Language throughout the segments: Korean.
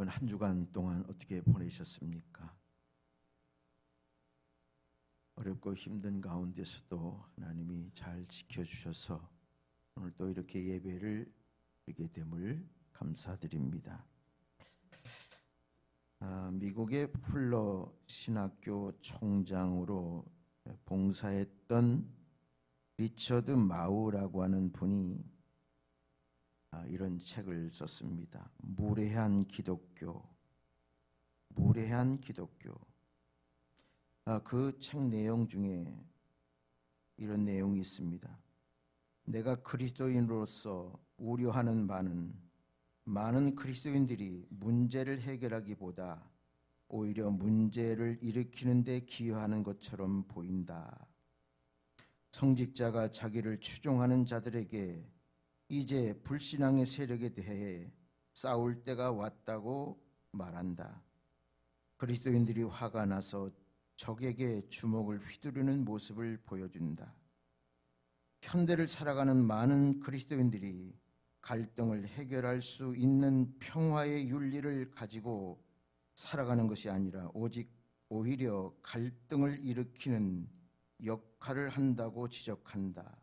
여러분 한 주간 동안 어떻게 보내셨습니까? 어렵고 힘든 가운데서도 하나님이 잘 지켜주셔서 오늘 또 이렇게 예배를 드리게 됨을 감사드립니다. 미국의 풀러 신학교 총장으로 봉사했던 리처드 마우라고 하는 분이 이런 책을 썼습니다. 무례한 기독교. 그 책 내용 중에 이런 내용이 있습니다. 내가 그리스도인으로서 우려하는 바는 많은 그리스도인들이 문제를 해결하기보다 오히려 문제를 일으키는 데 기여하는 것처럼 보인다. 성직자가 자기를 추종하는 자들에게 이제 불신앙의 세력에 대해 싸울 때가 왔다고 말한다. 그리스도인들이 화가 나서 적에게 주먹을 휘두르는 모습을 보여준다. 현대를 살아가는 많은 그리스도인들이 갈등을 해결할 수 있는 평화의 윤리를 가지고 살아가는 것이 아니라 오히려 갈등을 일으키는 역할을 한다고 지적한다.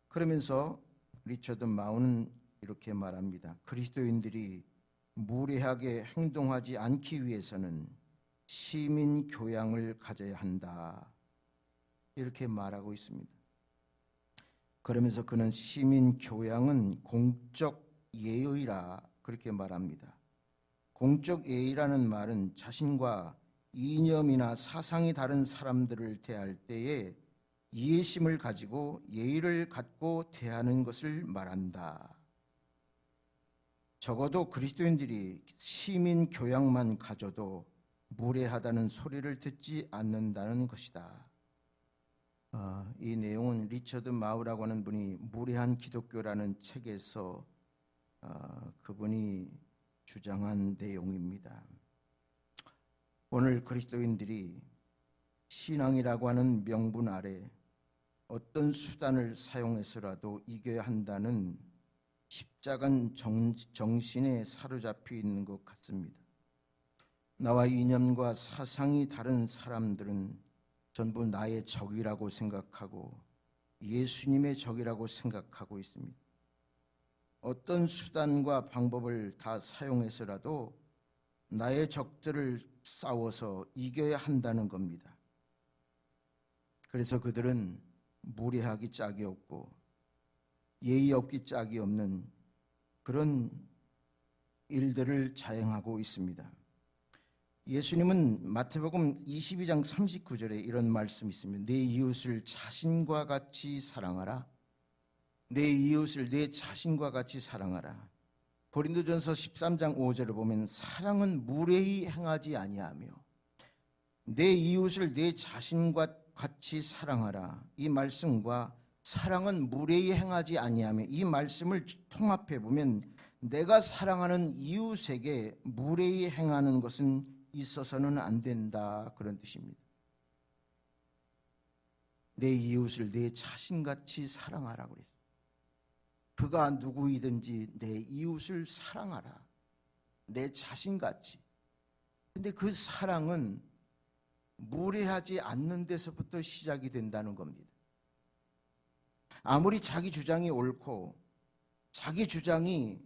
그러면서 리처드 마우는 이렇게 말합니다. 그리스도인들이 무례하게 행동하지 않기 위해서는 시민 교양을 가져야 한다. 이렇게 말하고 있습니다. 그러면서 그는 시민 교양은 공적 예의라 그렇게 말합니다. 공적 예의라는 말은 자신과 이념이나 사상이 다른 사람들을 대할 때에 이해심을 가지고 예의를 갖고 대하는 것을 말한다. 적어도 그리스도인들이 시민 교양만 가져도 무례하다는 소리를 듣지 않는다는 것이다. 이 내용은 리처드 마우라고 하는 분이 무례한 기독교라는 책에서 그분이 주장한 내용입니다. 오늘 그리스도인들이 신앙이라고 하는 명분 아래 어떤 수단을 사용해서라도 이겨야 한다는 십자간 정신에 사로잡혀 있는 것 같습니다. 나와 이념과 사상이 다른 사람들은 전부 나의 적이라고 생각하고 예수님의 적이라고 생각하고 있습니다. 어떤 수단과 방법을 다 사용해서라도 나의 적들을 싸워서 이겨야 한다는 겁니다. 그래서 그들은 무례하기 짝이 없고 예의 없기 짝이 없는 그런 일들을 자행하고 있습니다. 예수님은 마태복음 22장 39절에 이런 말씀이 있습니다. 내 이웃을 자신과 같이 사랑하라. 내 이웃을 내 자신과 같이 사랑하라. 고린도전서 13장 5절을 보면 사랑은 무례히 행하지 아니하며 내 이웃을 내 자신과 같이 사랑하라. 이 말씀과 사랑은 무례히 행하지 아니하며 이 말씀을 통합해 보면 내가 사랑하는 이웃에게 무례히 행하는 것은 있어서는 안 된다 그런 뜻입니다. 내 이웃을 내 자신같이 사랑하라고 그랬어요. 그가 누구이든지 내 이웃을 사랑하라. 내 자신같이. 근데 그 사랑은 무례하지 않는 데서부터 시작이 된다는 겁니다. 아무리 자기 주장이 옳고 자기 주장이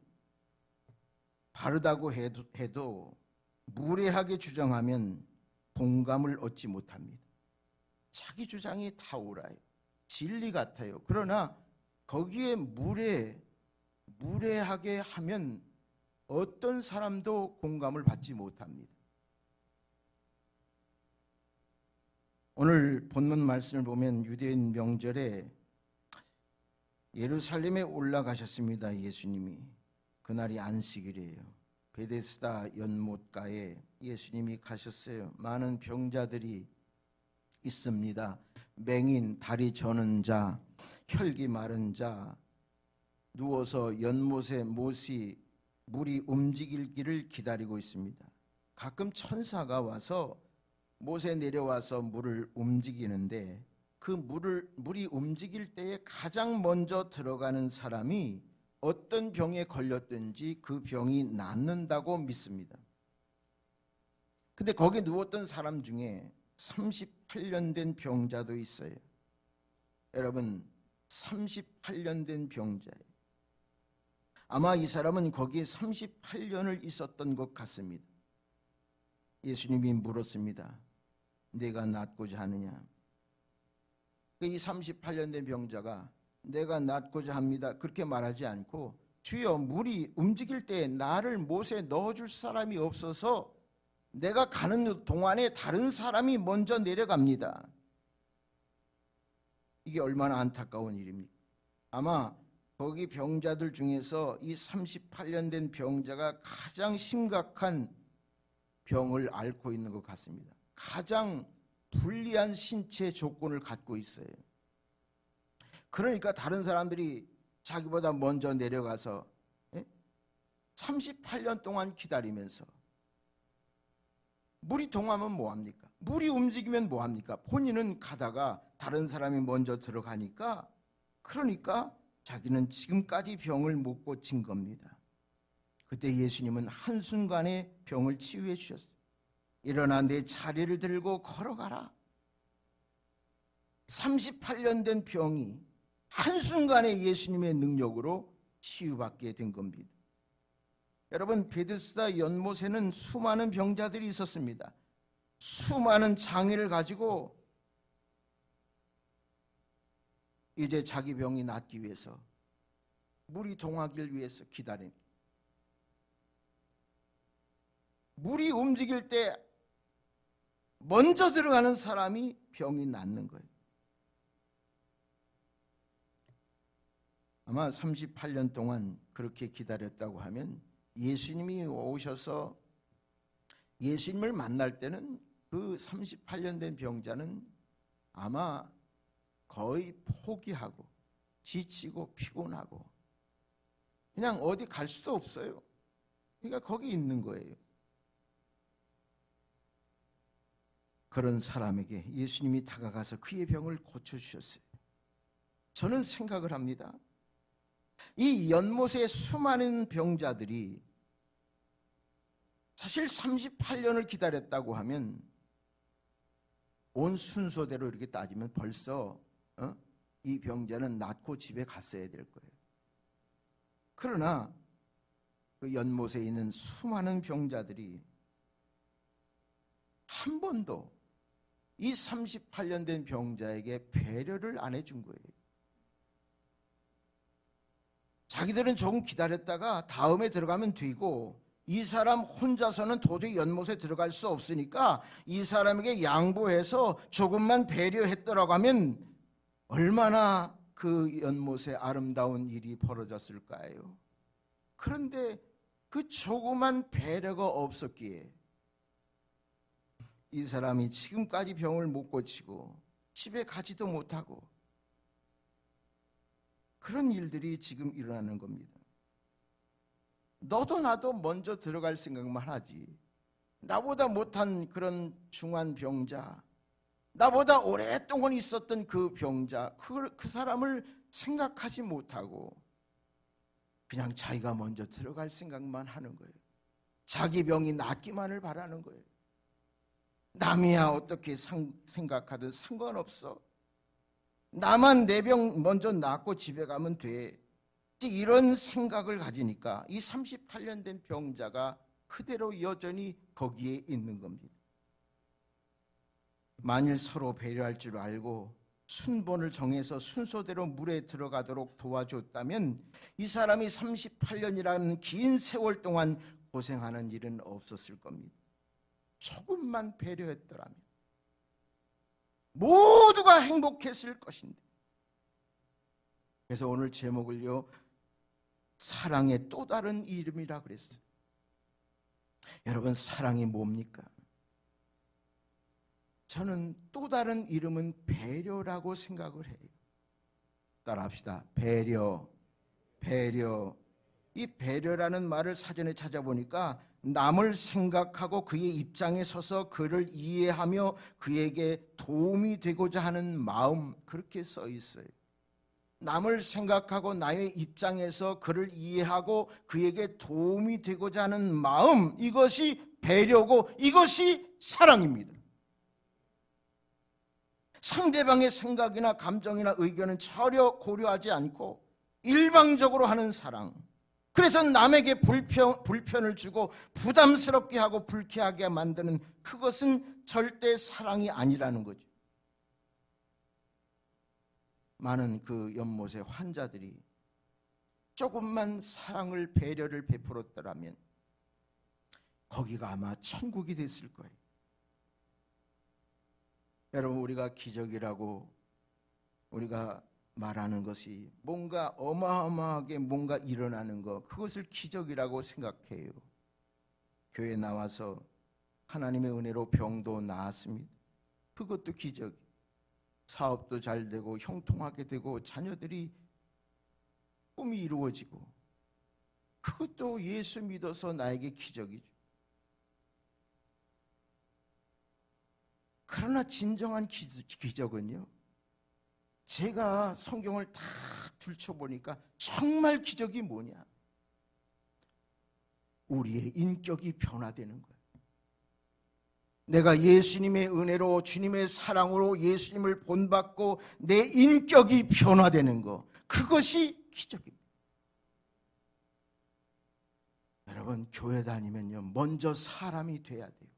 바르다고 해도 무례하게 주장하면 공감을 얻지 못합니다. 자기 주장이 다 옳아요. 진리 같아요. 그러나 거기에 무례하게 하면 어떤 사람도 공감을 받지 못합니다. 오늘 본문 말씀을 보면 유대인 명절에 예루살렘에 올라가셨습니다. 예수님이. 그날이 안식일이에요. 베데스다 연못가에 예수님이 가셨어요. 많은 병자들이 있습니다. 맹인, 다리 저는 자, 혈기 마른 자, 누워서 연못에 물이 움직일 길을 기다리고 있습니다. 가끔 천사가 와서 못에 내려와서 물을 움직이는데 그 물이 움직일 때에 가장 먼저 들어가는 사람이 어떤 병에 걸렸든지 그 병이 낫는다고 믿습니다. 근데 거기 누웠던 사람 중에 38년 된 병자도 있어요. 여러분, 38년 된 병자예요. 아마 이 사람은 거기에 38년을 있었던 것 같습니다. 예수님이 물었습니다. 내가 낫고자 하느냐? 이 38년 된 병자가 내가 낫고자 합니다, 그렇게 말하지 않고, 주여, 물이 움직일 때 나를 못에 넣어줄 사람이 없어서 내가 가는 동안에 다른 사람이 먼저 내려갑니다. 이게 얼마나 안타까운 일입니까? 아마 거기 병자들 중에서 이 38년 된 병자가 가장 심각한 병을 앓고 있는 것 같습니다. 가장 불리한 신체 조건을 갖고 있어요. 그러니까 다른 사람들이 자기보다 먼저 내려가서 38년 동안 기다리면서, 물이 동하면 뭐합니까? 물이 움직이면 뭐합니까? 본인은 가다가 다른 사람이 먼저 들어가니까, 그러니까 자기는 지금까지 병을 못 고친 겁니다. 그때 예수님은 한순간에 병을 치유해 주셨어요. 일어나 내 자리를 들고 걸어가라. 38년 된 병이 한순간에 예수님의 능력으로 치유받게 된 겁니다. 여러분, 베드스다 연못에는 수많은 병자들이 있었습니다. 수많은 장애를 가지고 이제 자기 병이 낫기 위해서, 물이 동하기를 위해서 기다린, 물이 움직일 때 먼저 들어가는 사람이 병이 낫는 거예요. 아마 38년 동안 그렇게 기다렸다고 하면, 예수님이 오셔서 예수님을 만날 때는 그 38년 된 병자는 아마 거의 포기하고 지치고 피곤하고 그냥 어디 갈 수도 없어요. 그러니까 거기 있는 거예요. 그런 사람에게 예수님이 다가가서 그의 병을 고쳐주셨어요. 저는 생각을 합니다. 이 연못의 수많은 병자들이 사실 38년을 기다렸다고 하면, 온 순서대로 이렇게 따지면 벌써 이 병자는 낫고 집에 갔어야 될 거예요. 그러나 그 연못에 있는 수많은 병자들이 한 번도 이 38년 된 병자에게 배려를 안 해준 거예요. 자기들은 조금 기다렸다가 다음에 들어가면 되고, 이 사람 혼자서는 도저히 연못에 들어갈 수 없으니까 이 사람에게 양보해서 조금만 배려했더라고 하면 얼마나 그 연못에 아름다운 일이 벌어졌을까요? 그런데 그 조그만 배려가 없었기에 이 사람이 지금까지 병을 못 고치고 집에 가지도 못하고, 그런 일들이 지금 일어나는 겁니다. 너도 나도 먼저 들어갈 생각만 하지, 나보다 못한 그런 중한 병자, 나보다 오랫동안 있었던 그 병자, 그 사람을 생각하지 못하고 그냥 자기가 먼저 들어갈 생각만 하는 거예요. 자기 병이 낫기만을 바라는 거예요. 남이야 어떻게 생각하든 상관없어, 나만 내 병 먼저 낫고 집에 가면 돼, 이런 생각을 가지니까 이 38년 된 병자가 그대로 여전히 거기에 있는 겁니다. 만일 서로 배려할 줄 알고 순번을 정해서 순서대로 물에 들어가도록 도와줬다면 이 사람이 38년이라는 긴 세월 동안 고생하는 일은 없었을 겁니다. 조금만 배려했더라면 모두가 행복했을 것인데. 그래서 오늘 제목을요, 사랑의 또 다른 이름이라 그랬어요. 여러분, 사랑이 뭡니까? 저는 또 다른 이름은 배려라고 생각을 해요. 따라합시다. 배려. 이 배려라는 말을 사전에 찾아보니까 남을 생각하고 그의 입장에 서서 그를 이해하며 그에게 도움이 되고자 하는 마음, 그렇게 써 있어요. 남을 생각하고 나의 입장에서 그를 이해하고 그에게 도움이 되고자 하는 마음, 이것이 배려고 이것이 사랑입니다. 상대방의 생각이나 감정이나 의견은 전혀 고려하지 않고 일방적으로 하는 사랑. 그래서 남에게 불편을 주고 부담스럽게 하고 불쾌하게 만드는 그것은 절대 사랑이 아니라는 거죠. 많은 그 연못의 환자들이 조금만 사랑을 배려를 베풀었더라면 거기가 아마 천국이 됐을 거예요. 여러분, 우리가 기적이라고 우리가 말하는 것이 뭔가 어마어마하게 뭔가 일어나는 것, 그것을 기적이라고 생각해요. 교회에 나와서 하나님의 은혜로 병도 나았습니다. 그것도 기적. 사업도 잘 되고 형통하게 되고 자녀들이 꿈이 이루어지고, 그것도 예수 믿어서 나에게 기적이죠. 그러나 진정한 기적은요, 제가 성경을 다 들춰보니까 정말 기적이 뭐냐? 우리의 인격이 변화되는 거예요. 내가 예수님의 은혜로, 주님의 사랑으로 예수님을 본받고 내 인격이 변화되는 거, 그것이 기적입니다. 여러분, 교회 다니면요, 먼저 사람이 돼야 돼요.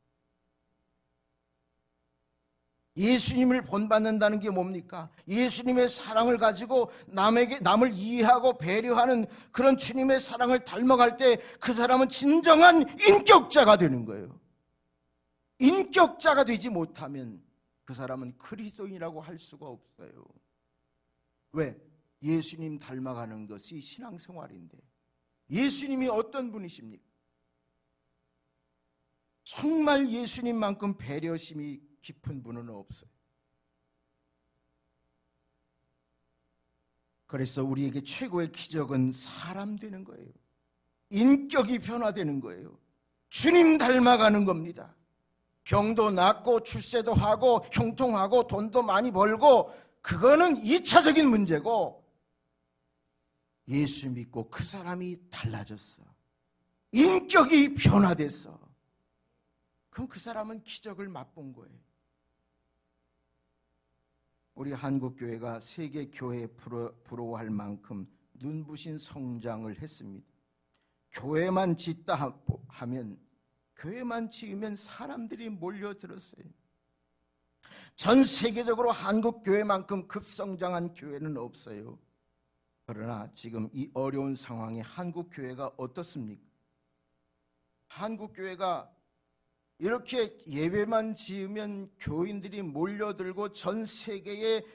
예수님을 본받는다는 게 뭡니까? 예수님의 사랑을 가지고 남을 이해하고 배려하는 그런 주님의 사랑을 닮아갈 때 그 사람은 진정한 인격자가 되는 거예요. 인격자가 되지 못하면 그 사람은 그리스도인이라고 할 수가 없어요. 왜? 예수님 닮아가는 것이 신앙생활인데, 예수님이 어떤 분이십니까? 정말 예수님만큼 배려심이 깊은 분은 없어요. 그래서 우리에게 최고의 기적은 사람 되는 거예요. 인격이 변화되는 거예요. 주님 닮아가는 겁니다. 병도 낫고 출세도 하고 형통하고 돈도 많이 벌고, 그거는 2차적인 문제고, 예수 믿고 그 사람이 달라졌어. 인격이 변화됐어. 그럼 그 사람은 기적을 맛본 거예요. 우리 한국교회가 세계 교회에 부러워할 만큼 눈부신 성장을 했습니다. 교회만 짓다 하면, 교회만 지으면 사람들이 몰려들었어요. 전 세계적으로 한국교회만큼 급성장한 교회는 없어요. 그러나 지금 이 어려운 상황에 한국교회가 어떻습니까? 한국교회가 이렇게 예배만 지으면 교인들이 몰려들고 전 세계의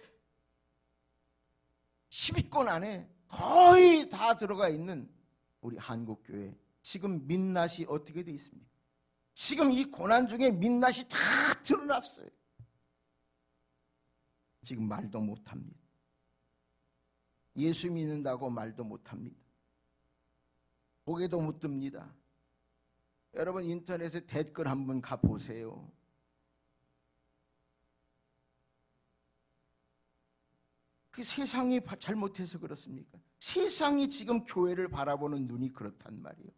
10위권 안에 거의 다 들어가 있는 우리 한국교회, 지금 민낯이 어떻게 되어 있습니까? 지금 이 고난 중에 민낯이 다 드러났어요. 지금 말도 못합니다. 예수 믿는다고 말도 못합니다. 고개도 못 듭니다. 여러분, 인터넷에 댓글 한번 가보세요. 그 세상이 잘못해서 그렇습니까? 세상이 지금 교회를 바라보는 눈이 그렇단 말이에요.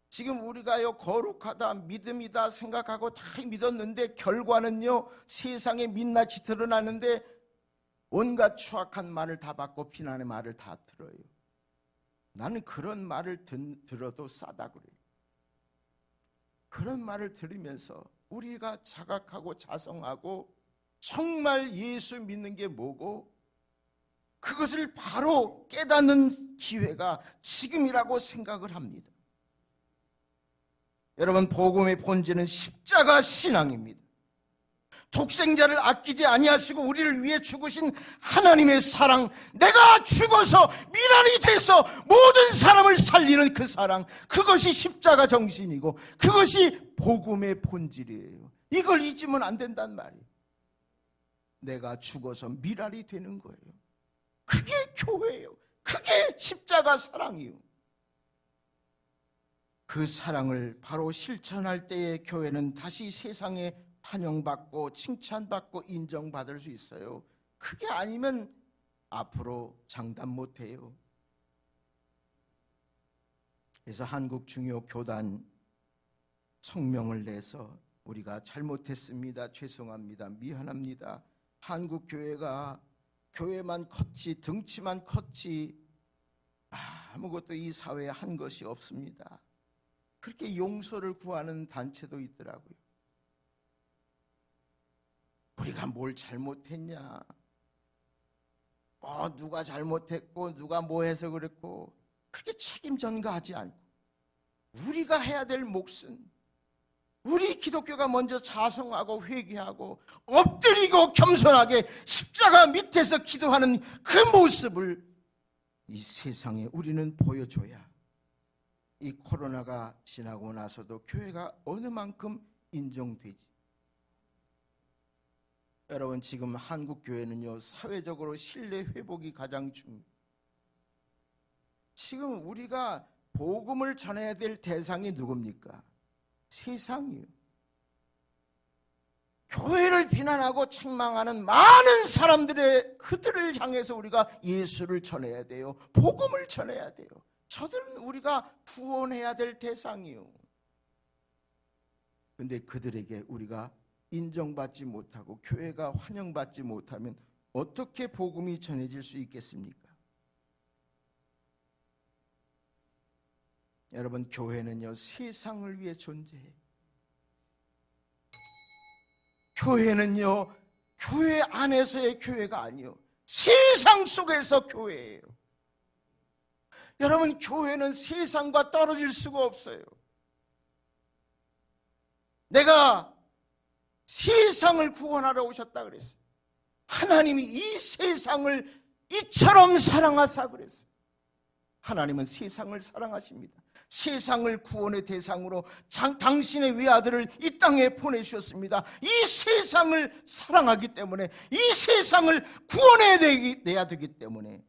지금 우리가요, 거룩하다, 믿음이다 생각하고 다 믿었는데 결과는요, 세상에 민낯이 드러나는데 온갖 추악한 말을 다 받고 비난의 말을 다 들어요. 나는 그런 말을 들어도 싸다 그래요. 그런 말을 들으면서 우리가 자각하고 자성하고 정말 예수 믿는 게 뭐고 그것을 바로 깨닫는 기회가 지금이라고 생각을 합니다. 여러분, 복음의 본질은 십자가 신앙입니다. 독생자를 아끼지 아니하시고 우리를 위해 죽으신 하나님의 사랑, 내가 죽어서 미랄이 돼서 모든 사람을 살리는 그 사랑, 그것이 십자가 정신이고 그것이 복음의 본질이에요. 이걸 잊으면 안 된단 말이에요. 내가 죽어서 미랄이 되는 거예요. 그게 교회예요. 그게 십자가 사랑이에요. 그 사랑을 바로 실천할 때에 교회는 다시 세상에 환영받고 칭찬받고 인정받을 수 있어요. 그게 아니면 앞으로 장담 못해요. 그래서 한국 중요 교단 성명을 내서 우리가 잘못했습니다. 죄송합니다. 미안합니다. 한국 교회가 교회만 컸지 등치만 컸지 아무것도 이 사회에 한 것이 없습니다. 그렇게 용서를 구하는 단체도 있더라고요. 우리가 뭘 잘못했냐? 누가 잘못했고 누가 뭐 해서 그랬고 그렇게 책임 전가하지 않고 우리가 해야 될 몫은 우리 기독교가 먼저 자성하고 회개하고 엎드리고 겸손하게 십자가 밑에서 기도하는 그 모습을 이 세상에 우리는 보여줘야 이 코로나가 지나고 나서도 교회가 어느 만큼 인정되지. 여러분, 지금 한국 교회는요, 사회적으로 신뢰 회복이 가장 중요해요. 지금 우리가 복음을 전해야 될 대상이 누굽니까? 세상이요. 교회를 비난하고 책망하는 많은 사람들의 그들을 향해서 우리가 예수를 전해야 돼요. 복음을 전해야 돼요. 저들은 우리가 구원해야 될 대상이요. 그런데 그들에게 우리가 인정받지 못하고 교회가 환영받지 못하면 어떻게 복음이 전해질 수 있겠습니까? 여러분, 교회는요, 세상을 위해 존재해요. 교회는요, 교회 안에서의 교회가 아니요, 세상 속에서 교회예요. 여러분, 교회는 세상과 떨어질 수가 없어요. 내가 세상을 구원하러 오셨다 그랬어요. 하나님이 이 세상을 이처럼 사랑하사 그랬어요. 하나님은 세상을 사랑하십니다. 세상을 구원의 대상으로 당신의 외아들을 이 땅에 보내주셨습니다. 이 세상을 사랑하기 때문에, 이 세상을 구원해내야 되기 때문에,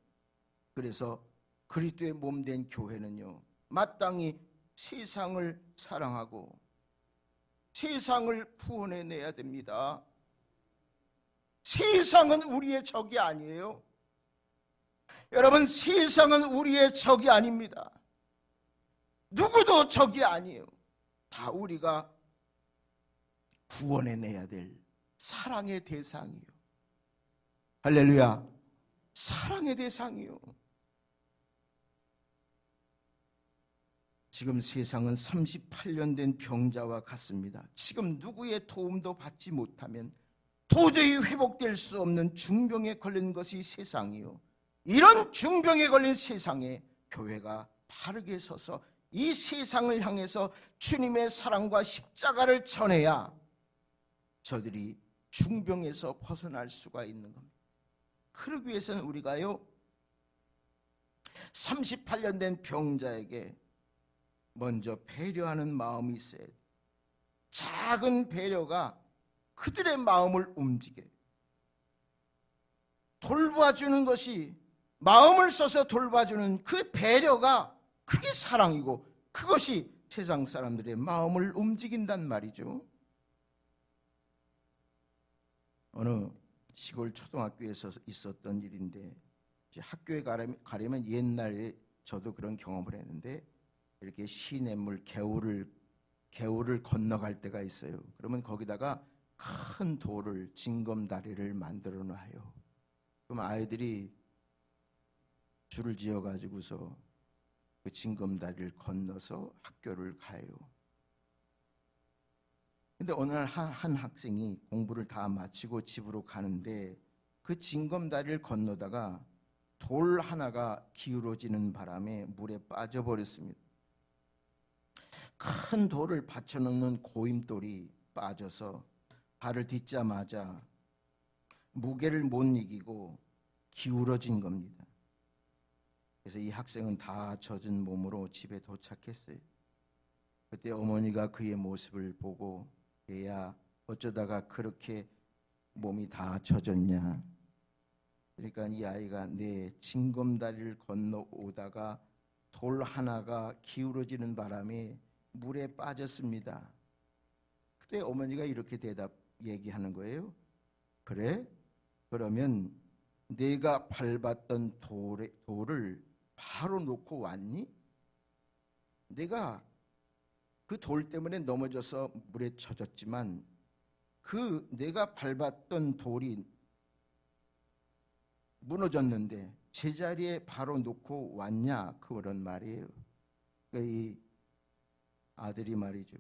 그래서 그리스도의 몸된 교회는요, 마땅히 세상을 사랑하고 세상을 구원해내야 됩니다. 세상은 우리의 적이 아니에요. 여러분, 세상은 우리의 적이 아닙니다. 누구도 적이 아니에요. 다 우리가 구원해내야 될 사랑의 대상이요. 할렐루야. 사랑의 대상이요. 지금 세상은 38년 된 병자와 같습니다. 지금 누구의 도움도 받지 못하면 도저히 회복될 수 없는 중병에 걸린 것이 세상이요. 이런 중병에 걸린 세상에 교회가 바르게 서서 이 세상을 향해서 주님의 사랑과 십자가를 전해야 저들이 중병에서 벗어날 수가 있는 겁니다. 그러기 위해서는 우리가요, 38년 된 병자에게 먼저 배려하는 마음이 있어야 돼요. 작은 배려가 그들의 마음을 움직여요. 돌봐주는 것이, 마음을 써서 돌봐주는 그 배려가 그게 사랑이고, 그것이 세상 사람들의 마음을 움직인단 말이죠. 어느 시골 초등학교에서 있었던 일인데, 학교에 가려면 옛날에 저도 그런 경험을 했는데, 이렇게 시냇물 개울을 건너갈 때가 있어요. 그러면 거기다가 큰 돌을, 징검다리를 만들어 놔요. 그럼 아이들이 줄을 지어 가지고서 그 징검다리를 건너서 학교를 가요. 근데 어느 날 한 학생이 공부를 다 마치고 집으로 가는데 그 징검다리를 건너다가 돌 하나가 기울어지는 바람에 물에 빠져버렸습니다. 큰 돌을 받쳐놓는 고임돌이 빠져서 발을 딛자마자 무게를 못 이기고 기울어진 겁니다. 그래서 이 학생은 다 젖은 몸으로 집에 도착했어요. 그때 어머니가 그의 모습을 보고, 얘야, 어쩌다가 그렇게 몸이 다 젖었냐. 그러니까 이 아이가, 내 징검다리를 건너오다가 돌 하나가 기울어지는 바람에 물에 빠졌습니다. 그때 어머니가 이렇게 얘기하는 거예요. 그래? 그러면 내가 밟았던 돌을 바로 놓고 왔니? 내가 그 돌 때문에 넘어져서 물에 젖었지만 그 내가 밟았던 돌이 무너졌는데 제자리에 바로 놓고 왔냐? 그런 말이에요. 이 아들이 말이죠.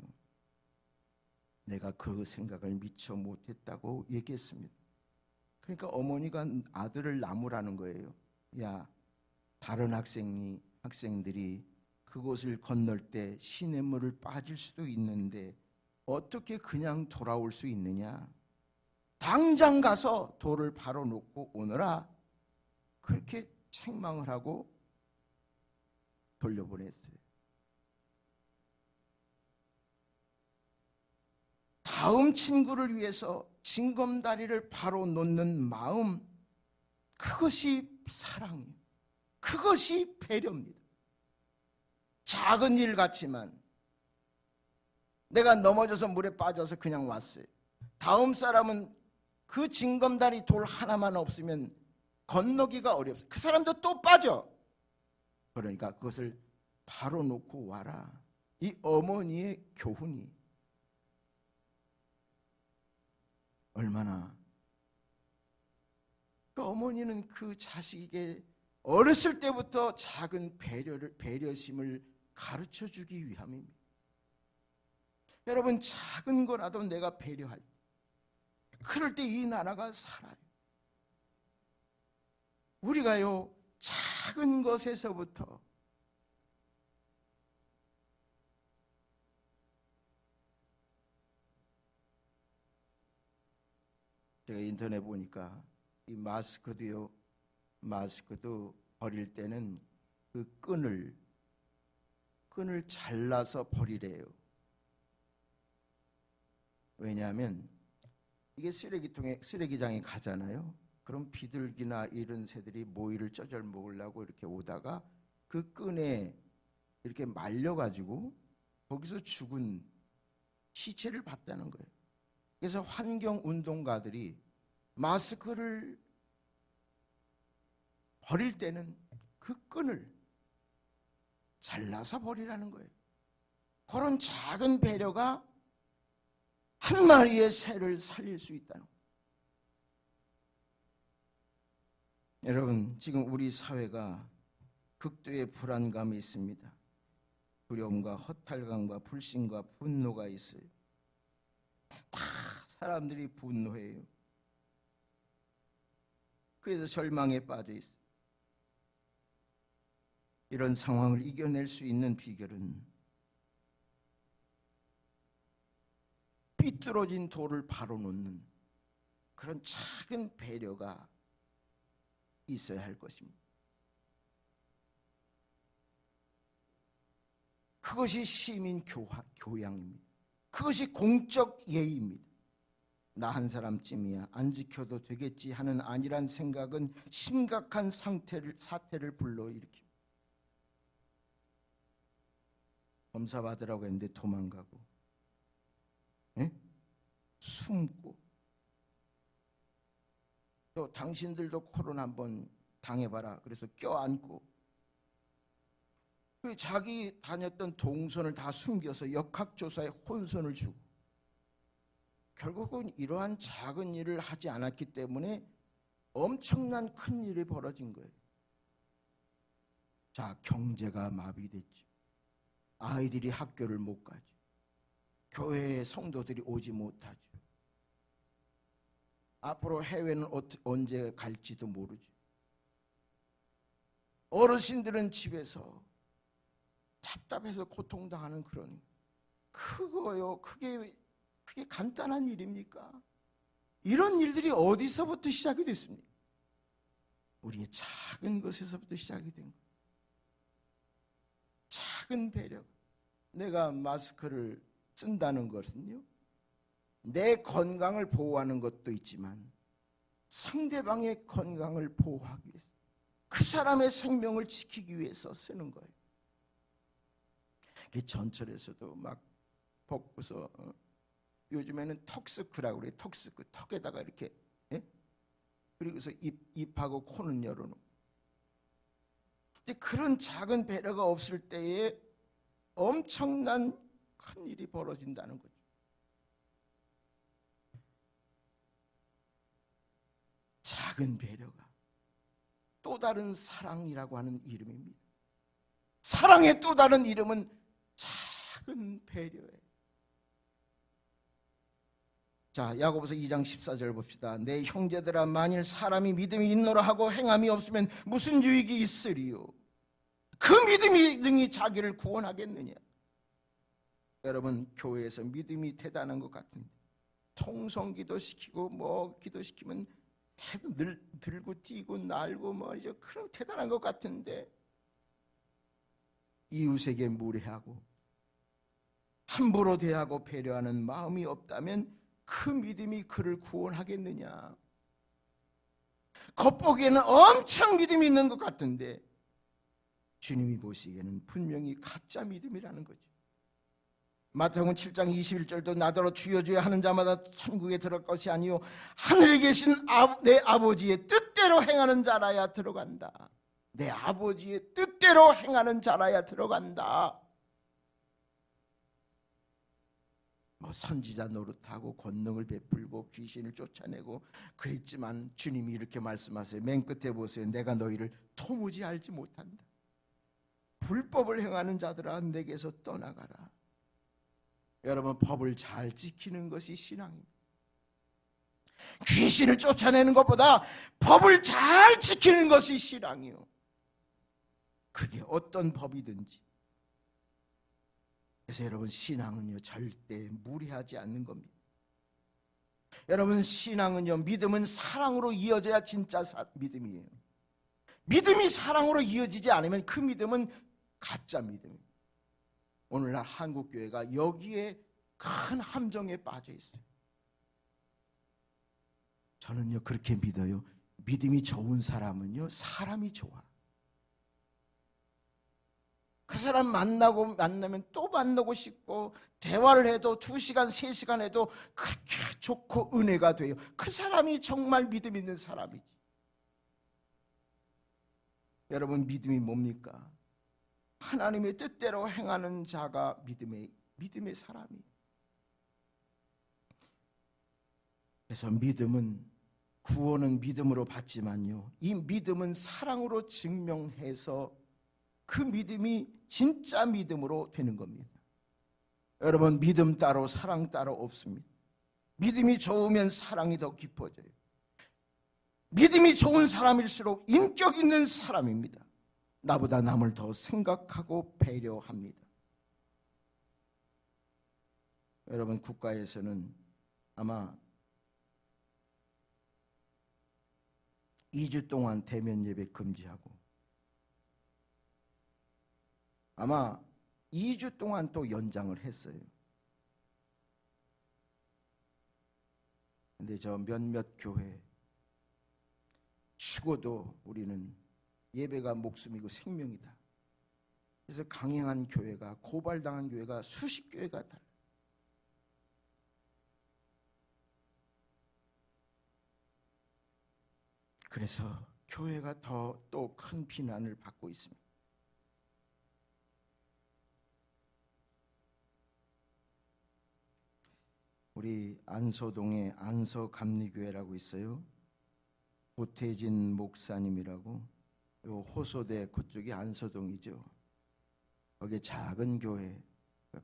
내가 그 생각을 미처 못했다고 얘기했습니다. 그러니까 어머니가 아들을 나무라는 거예요. 야, 다른 학생들이 그곳을 건널 때 시냇물을 빠질 수도 있는데 어떻게 그냥 돌아올 수 있느냐? 당장 가서 돌을 바로 놓고 오너라. 그렇게 책망을 하고 돌려보냈어요. 다음 친구를 위해서 징검다리를 바로 놓는 마음, 그것이 사랑이에요. 그것이 배려입니다. 작은 일 같지만 내가 넘어져서 물에 빠져서 그냥 왔어요. 다음 사람은 그 징검다리 돌 하나만 없으면 건너기가 어렵어요. 그 사람도 또 빠져. 그러니까 그것을 바로 놓고 와라. 이 어머니의 교훈이 얼마나, 그 어머니는 그 자식에게 어렸을 때부터 작은 배려심을 가르쳐 주기 위함입니다. 여러분, 작은 거라도 내가 배려할 때, 그럴 때 이 나라가 살아요. 우리가요, 작은 것에서부터 제가 인터넷 보니까 이 마스크도 버릴 때는 그 끈을 잘라서 버리래요. 왜냐하면 이게 쓰레기장에 가잖아요. 그럼 비둘기나 이런 새들이 모이를 쩌절 먹으려고 이렇게 오다가 그 끈에 이렇게 말려가지고 거기서 죽은 시체를 봤다는 거예요. 그래서 환경운동가들이 마스크를 버릴 때는 그 끈을 잘라서 버리라는 거예요. 그런 작은 배려가 한 마리의 새를 살릴 수 있다는 거예요. 여러분, 지금 우리 사회가 극도의 불안감이 있습니다. 두려움과 허탈감과 불신과 분노가 있어요. 다 사람들이 분노해요. 그래서 절망에 빠져 있어요. 이런 상황을 이겨낼 수 있는 비결은 삐뚤어진 돌을 바로 놓는 그런 작은 배려가 있어야 할 것입니다. 그것이 시민 교양입니다. 그것이 공적 예의입니다. 나 한 사람쯤이야 안 지켜도 되겠지 하는 아니란 생각은 심각한 사태를 불러일으킵니다. 검사 받으라고 했는데 도망가고, 숨고, 또 당신들도 코로나 한번 당해봐라 그래서 껴안고, 자기 다녔던 동선을 다 숨겨서 역학조사에 혼선을 주고, 결국은 이러한 작은 일을 하지 않았기 때문에 엄청난 큰 일이 벌어진 거예요. 자, 경제가 마비됐죠. 아이들이 학교를 못 가죠. 교회에 성도들이 오지 못하죠. 앞으로 해외는 언제 갈지도 모르죠. 어르신들은 집에서 답답해서 고통당하는 그런, 그거요, 그게 간단한 일입니까? 이런 일들이 어디서부터 시작이 됐습니까? 우리의 작은 것에서부터 시작이 된 거예요. 작은 배려. 내가 마스크를 쓴다는 것은요, 내 건강을 보호하는 것도 있지만 상대방의 건강을 보호하기 위해서, 그 사람의 생명을 지키기 위해서 쓰는 거예요. 전철에서도 막 벗고서 요즘에는 턱스크라고 그래요. 턱스크, 턱에다가 이렇게 그리고서 입하고 코는 열어놓고. 그런 작은 배려가 없을 때에 엄청난 큰 일이 벌어진다는 거죠. 작은 배려가 또 다른 사랑이라고 하는 이름입니다. 사랑의 또 다른 이름은 작은 배려예요. 자, 야고보서 2장 14절 봅시다. 내 형제들아, 만일 사람이 믿음이 있노라 하고 행함이 없으면 무슨 유익이 있으리요? 그 믿음이 능히 자기를 구원하겠느냐? 여러분, 교회에서 믿음이 대단한 것 같은데 통성기도 시키고 뭐 기도시키면 늘 들고 뛰고 날고 말이죠. 그런 대단한 것 같은데 이웃에게 무례하고 함부로 대하고 배려하는 마음이 없다면 그 믿음이 그를 구원하겠느냐? 겉보기에는 엄청 믿음이 있는 것 같은데 주님이 보시기에는 분명히 가짜 믿음이라는 거죠. 마태복음 7장 21절도 나더러 주여 주여 하는 자마다 천국에 들어갈 것이 아니요 하늘에 계신 내 아버지의 뜻대로 행하는 자라야 들어간다. 내 아버지의 뜻대로 행하는 자라야 들어간다. 선지자 노릇하고 권능을 베풀고 귀신을 쫓아내고 그랬지만 주님이 이렇게 말씀하세요. 맨 끝에 보세요. 내가 너희를 도무지 알지 못한다. 불법을 행하는 자들아 내게서 떠나가라. 여러분, 법을 잘 지키는 것이 신앙입니다. 귀신을 쫓아내는 것보다 법을 잘 지키는 것이 신앙이요. 그게 어떤 법이든지. 그래서 여러분, 신앙은요 절대 무리하지 않는 겁니다. 여러분, 신앙은요, 믿음은 사랑으로 이어져야 진짜 믿음이에요. 믿음이 사랑으로 이어지지 않으면 그 믿음은 가짜 믿음입니다. 오늘날 한국교회가 여기에 큰 함정에 빠져 있어요. 저는요 그렇게 믿어요. 믿음이 좋은 사람은요 사람이 좋아. 그 사람 만나면 또 만나고 싶고 대화를 해도 2시간 3시간 해도 그렇게 좋고 은혜가 돼요. 그 사람이 정말 믿음 있는 사람이지. 여러분, 믿음이 뭡니까? 하나님의 뜻대로 행하는 자가 믿음의 사람이에요. 그래서 구원은 믿음으로 받지만요, 이 믿음은 사랑으로 증명해서 그 믿음이 진짜 믿음으로 되는 겁니다. 여러분, 믿음 따로 사랑 따로 없습니다. 믿음이 좋으면 사랑이 더 깊어져요. 믿음이 좋은 사람일수록 인격 있는 사람입니다. 나보다 남을 더 생각하고 배려합니다. 여러분, 국가에서는 아마 2주 동안 대면 예배 금지하고 아마 2주 동안 또 연장을 했어요. 근데 저 몇몇 교회 죽어도 우리는 예배가 목숨이고 생명이다. 그래서 강행한 교회가, 고발당한 교회가 수십 교회가 다. 그래서 교회가 더 또 큰 비난을 받고 있습니다. 우리 안소동에 안서감리교회라고 있어요. 고태진 목사님이라고, 요 호소대 그쪽이 안서동이죠. 거기 작은 교회,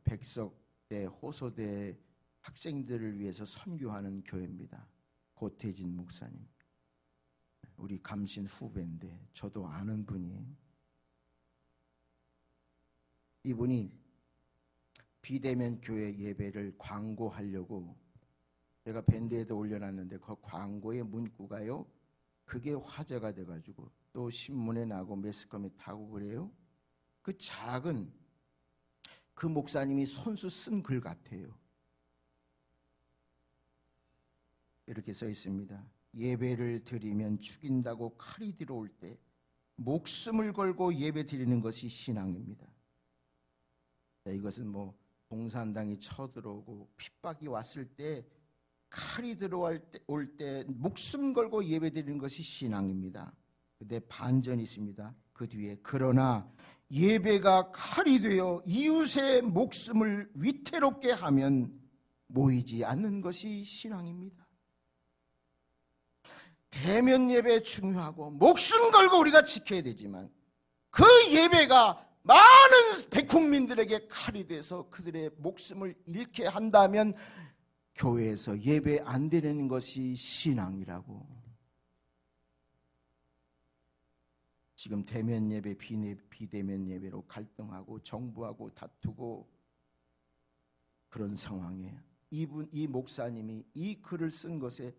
백석대 호소대 학생들을 위해서 선교하는 교회입니다. 고태진 목사님, 우리 감신 후배인데 저도 아는 분이에요. 이분이 비대면 교회 예배를 광고하려고 제가 밴드에도 올려놨는데 그 광고의 문구가요, 그게 화제가 돼가지고 또 신문에 나고 매스컴에 타고 그래요. 그 작은 그 목사님이 손수 쓴 글 같아요. 이렇게 써 있습니다. 예배를 드리면 죽인다고 칼이 들어올 때 목숨을 걸고 예배 드리는 것이 신앙입니다. 자, 이것은 뭐 공산당이 쳐들어오고 핍박이 왔을 때 칼이 들어올 때 목숨 걸고 예배드리는 것이 신앙입니다. 근데 반전이 있습니다. 그 뒤에 그러나 예배가 칼이 되어 이웃의 목숨을 위태롭게 하면 모이지 않는 것이 신앙입니다. 대면 예배 중요하고 목숨 걸고 우리가 지켜야 되지만 그 예배가 많은 백국민들에게 칼이 돼서 그들의 목숨을 잃게 한다면 교회에서 예배 안 드리는 것이 신앙이라고. 지금 대면 예배, 비대면 예배로 갈등하고 정부하고 다투고 그런 상황에 이 목사님이 이 글을 쓴 것에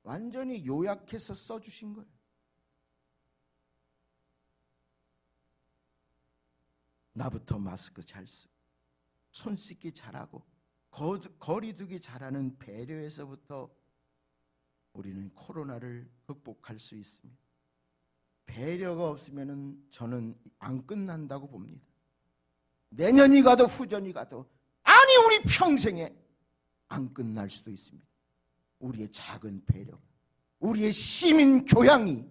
완전히 요약해서 써주신 거예요. 나부터 마스크 잘 쓰고 손 씻기 잘하고 거리 두기 잘하는 배려에서부터 우리는 코로나를 극복할 수 있습니다. 배려가 없으면 저는 안 끝난다고 봅니다. 내년이 가도 후전이 가도 아니 우리 평생에 안 끝날 수도 있습니다. 우리의 작은 배려, 우리의 시민 교양이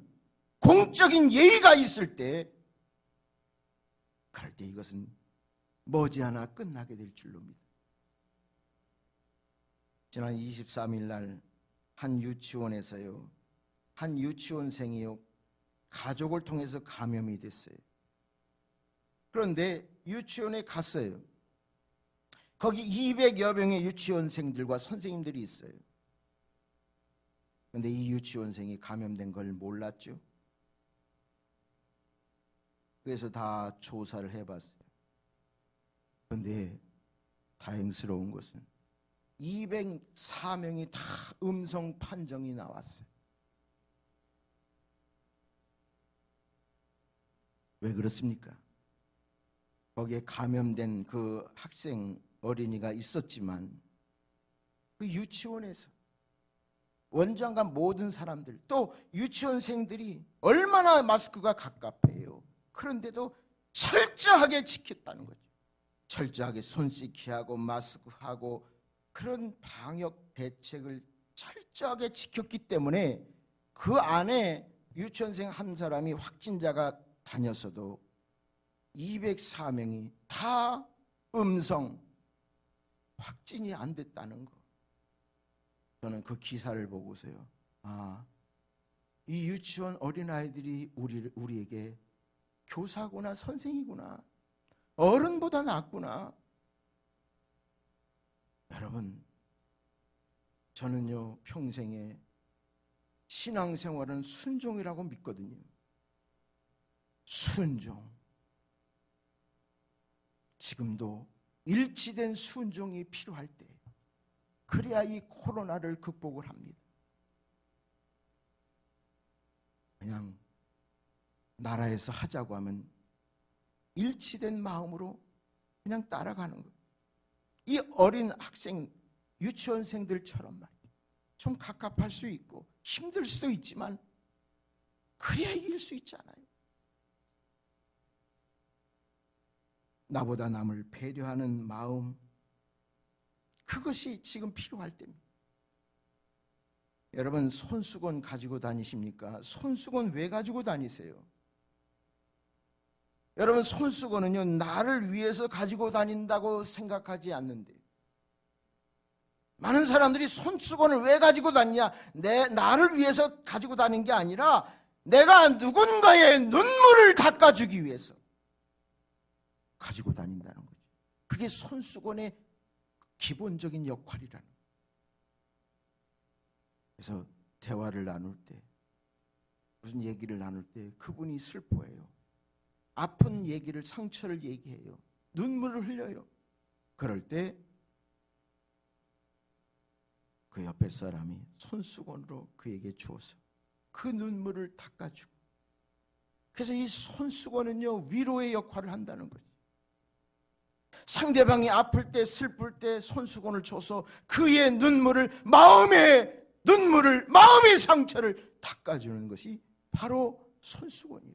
공적인 예의가 있을 때 그럴 때 이것은 머지않아 끝나게 될 줄로 믿습니다. 지난 23일 날 한 유치원에서요, 한 유치원생이요 가족을 통해서 감염이 됐어요. 그런데 유치원에 갔어요. 거기 200여 명의 유치원생들과 선생님들이 있어요. 그런데 이 유치원생이 감염된 걸 몰랐죠. 그래서 다 조사를 해봤어요. 그런데 다행스러운 것은 204명이 다 음성 판정이 나왔어요. 왜 그렇습니까? 거기에 감염된 그 학생 어린이가 있었지만 그 유치원에서 원장과 모든 사람들 또 유치원생들이 얼마나 마스크가 갑갑해요. 그런데도 철저하게 지켰다는 거죠. 철저하게 손 씻기 하고 마스크하고 그런 방역 대책을 철저하게 지켰기 때문에 그 안에 유치원생 한 사람이 확진자가 다녔어도 204명이 다 음성 확진이 안 됐다는 거. 저는 그 기사를 보고서요, 이 유치원 어린아이들이 우리에게 교사구나 선생이구나, 어른보다 낫구나. 여러분, 저는요 평생에 신앙생활은 순종이라고 믿거든요. 순종. 지금도 일치된 순종이 필요할 때 그래야 이 코로나를 극복을 합니다. 그냥 나라에서 하자고 하면 일치된 마음으로 그냥 따라가는 거예요. 이 어린 학생, 유치원생들처럼 말이에요. 좀 갑갑할 수 있고 힘들 수도 있지만 그래야 이길 수 있잖아요. 나보다 남을 배려하는 마음, 그것이 지금 필요할 때입니다. 여러분, 손수건 가지고 다니십니까? 손수건 왜 가지고 다니세요? 여러분, 손수건은요 나를 위해서 가지고 다닌다고 생각하지 않는데, 많은 사람들이 손수건을 왜 가지고 다니냐, 나를 위해서 가지고 다니는 게 아니라 내가 누군가의 눈물을 닦아주기 위해서 가지고 다닌다는 거죠. 그게 손수건의 기본적인 역할이라는 거예요. 그래서 대화를 나눌 때, 무슨 얘기를 나눌 때 그분이 슬퍼해요. 아픈 얘기를, 상처를 얘기해요. 눈물을 흘려요. 그럴 때 그 옆에 사람이 손수건으로 그에게 주어서 그 눈물을 닦아주고, 그래서 이 손수건은요 위로의 역할을 한다는 거죠. 상대방이 아플 때, 슬플 때 손수건을 줘서 그의 마음의 상처를 닦아주는 것이 바로 손수건이래.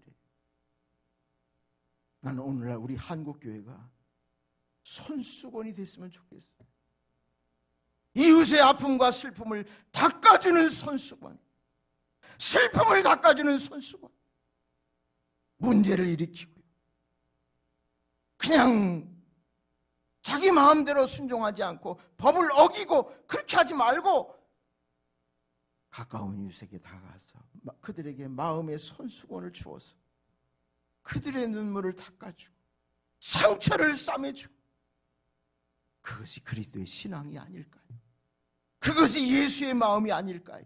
나는 오늘날 우리 한국교회가 손수건이 됐으면 좋겠어요. 이웃의 아픔과 슬픔을 닦아주는 손수건, 슬픔을 닦아주는 손수건, 문제를 일으키고요, 그냥 자기 마음대로 순종하지 않고 법을 어기고 그렇게 하지 말고 가까운 이웃에게 다가가서 그들에게 마음의 손수건을 주어서 그들의 눈물을 닦아주고 상처를 싸매주고, 그것이 그리스도의 신앙이 아닐까요? 그것이 예수의 마음이 아닐까요?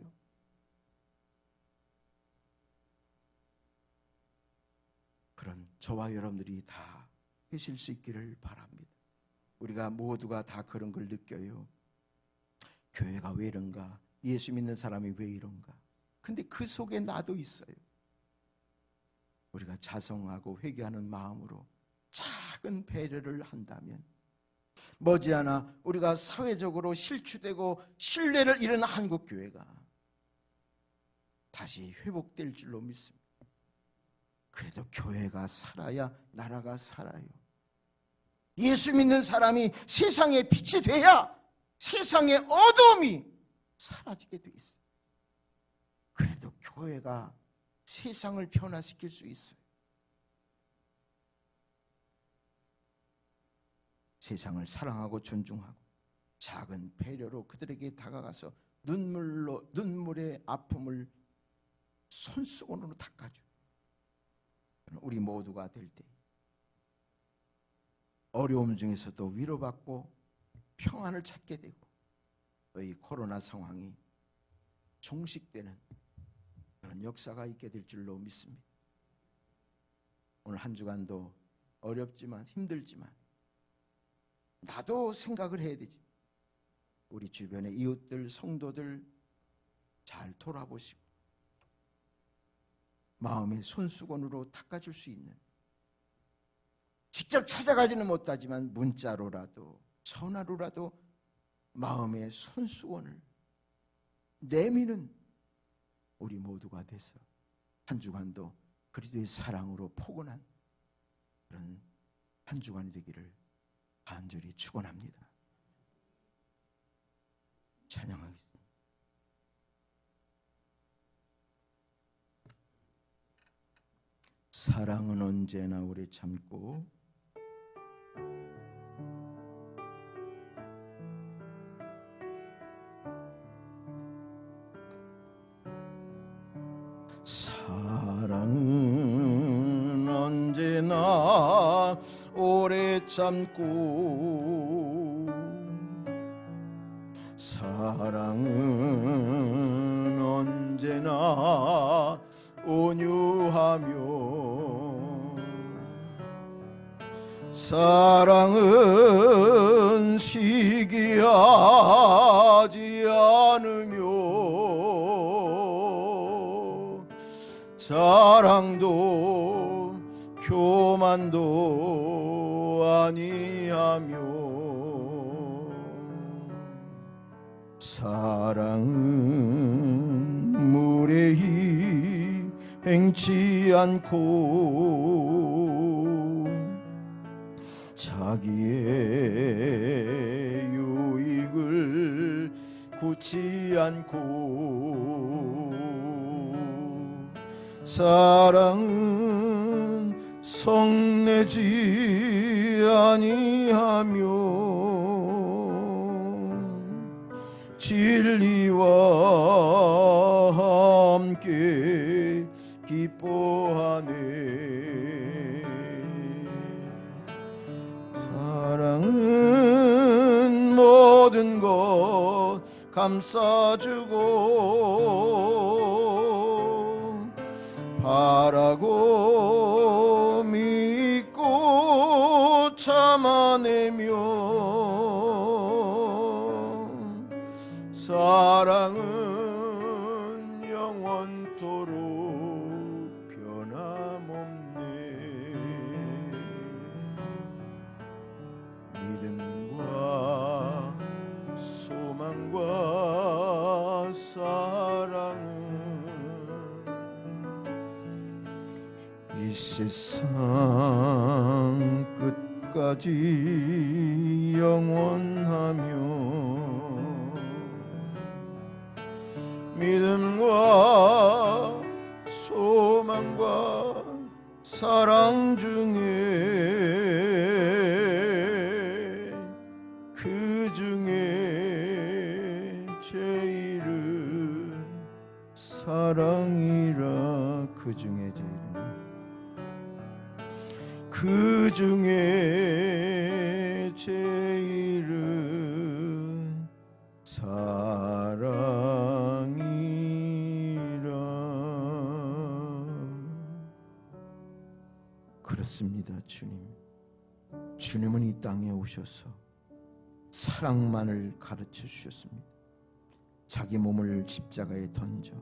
그런 저와 여러분들이 다 하실 수 있기를 바랍니다. 우리가 모두가 다 그런 걸 느껴요. 교회가 왜 이런가? 예수 믿는 사람이 왜 이런가? 근데 그 속에 나도 있어요. 우리가 자성하고 회개하는 마음으로 작은 배려를 한다면 머지않아 우리가 사회적으로 실추되고 신뢰를 잃은 한국 교회가 다시 회복될 줄로 믿습니다. 그래도 교회가 살아야 나라가 살아요. 예수 믿는 사람이 세상의 빛이 돼야 세상의 어둠이 사라지게 돼 있어요. 그래도 교회가 세상을 변화시킬 수 있어요. 세상을 사랑하고 존중하고 작은 배려로 그들에게 다가가서 눈물의 아픔을 손수건으로 닦아주고, 우리 모두가 될 때 어려움 중에서도 위로받고 평안을 찾게 되고 또 이 코로나 상황이 종식되는 그런 역사가 있게 될 줄로 믿습니다. 오늘 한 주간도 어렵지만 힘들지만 나도 생각을 해야 되지. 우리 주변의 이웃들, 성도들 잘 돌아보시고 마음의 손수건으로 닦아줄 수 있는, 직접 찾아가지는 못하지만 문자로라도 전화로라도 마음의 손수건을 내미는 우리 모두가 돼서 한 주간도 그리스도의 사랑으로 포근한 그런 한 주간이 되기를 간절히 축원합니다. 찬양하겠습니다. 사랑은 언제나 오래 참고 사랑은 언제나 오래 참고 사랑은 언제나 온유하며 사랑은 시기하지 않으며 자랑도 교만도 아니하며 사랑은 무례히 행치 않고 자기의 유익을 굳지 않고 사랑은 성내지 아니하며 진리와 함께 기뻐하네 사랑은 모든 것 감싸주고 바라고 믿고 참아내며 사랑은 영원토록 변함없네 믿음과 소망과 사랑은 이 세상 끝까지 영원하며 믿음과 소망과 사랑 중에 그 중에 제일은 사랑이라. 그 중에 제일은, 그 중에 제일은 사랑이라. 그렇습니다. 주님은 이 땅에 오셔서 사랑만을 가르쳐 주셨습니다. 자기 몸을 십자가에 던져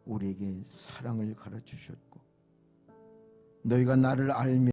우리에게 사랑을 가르쳐 주셨고, 너희가 나를 알면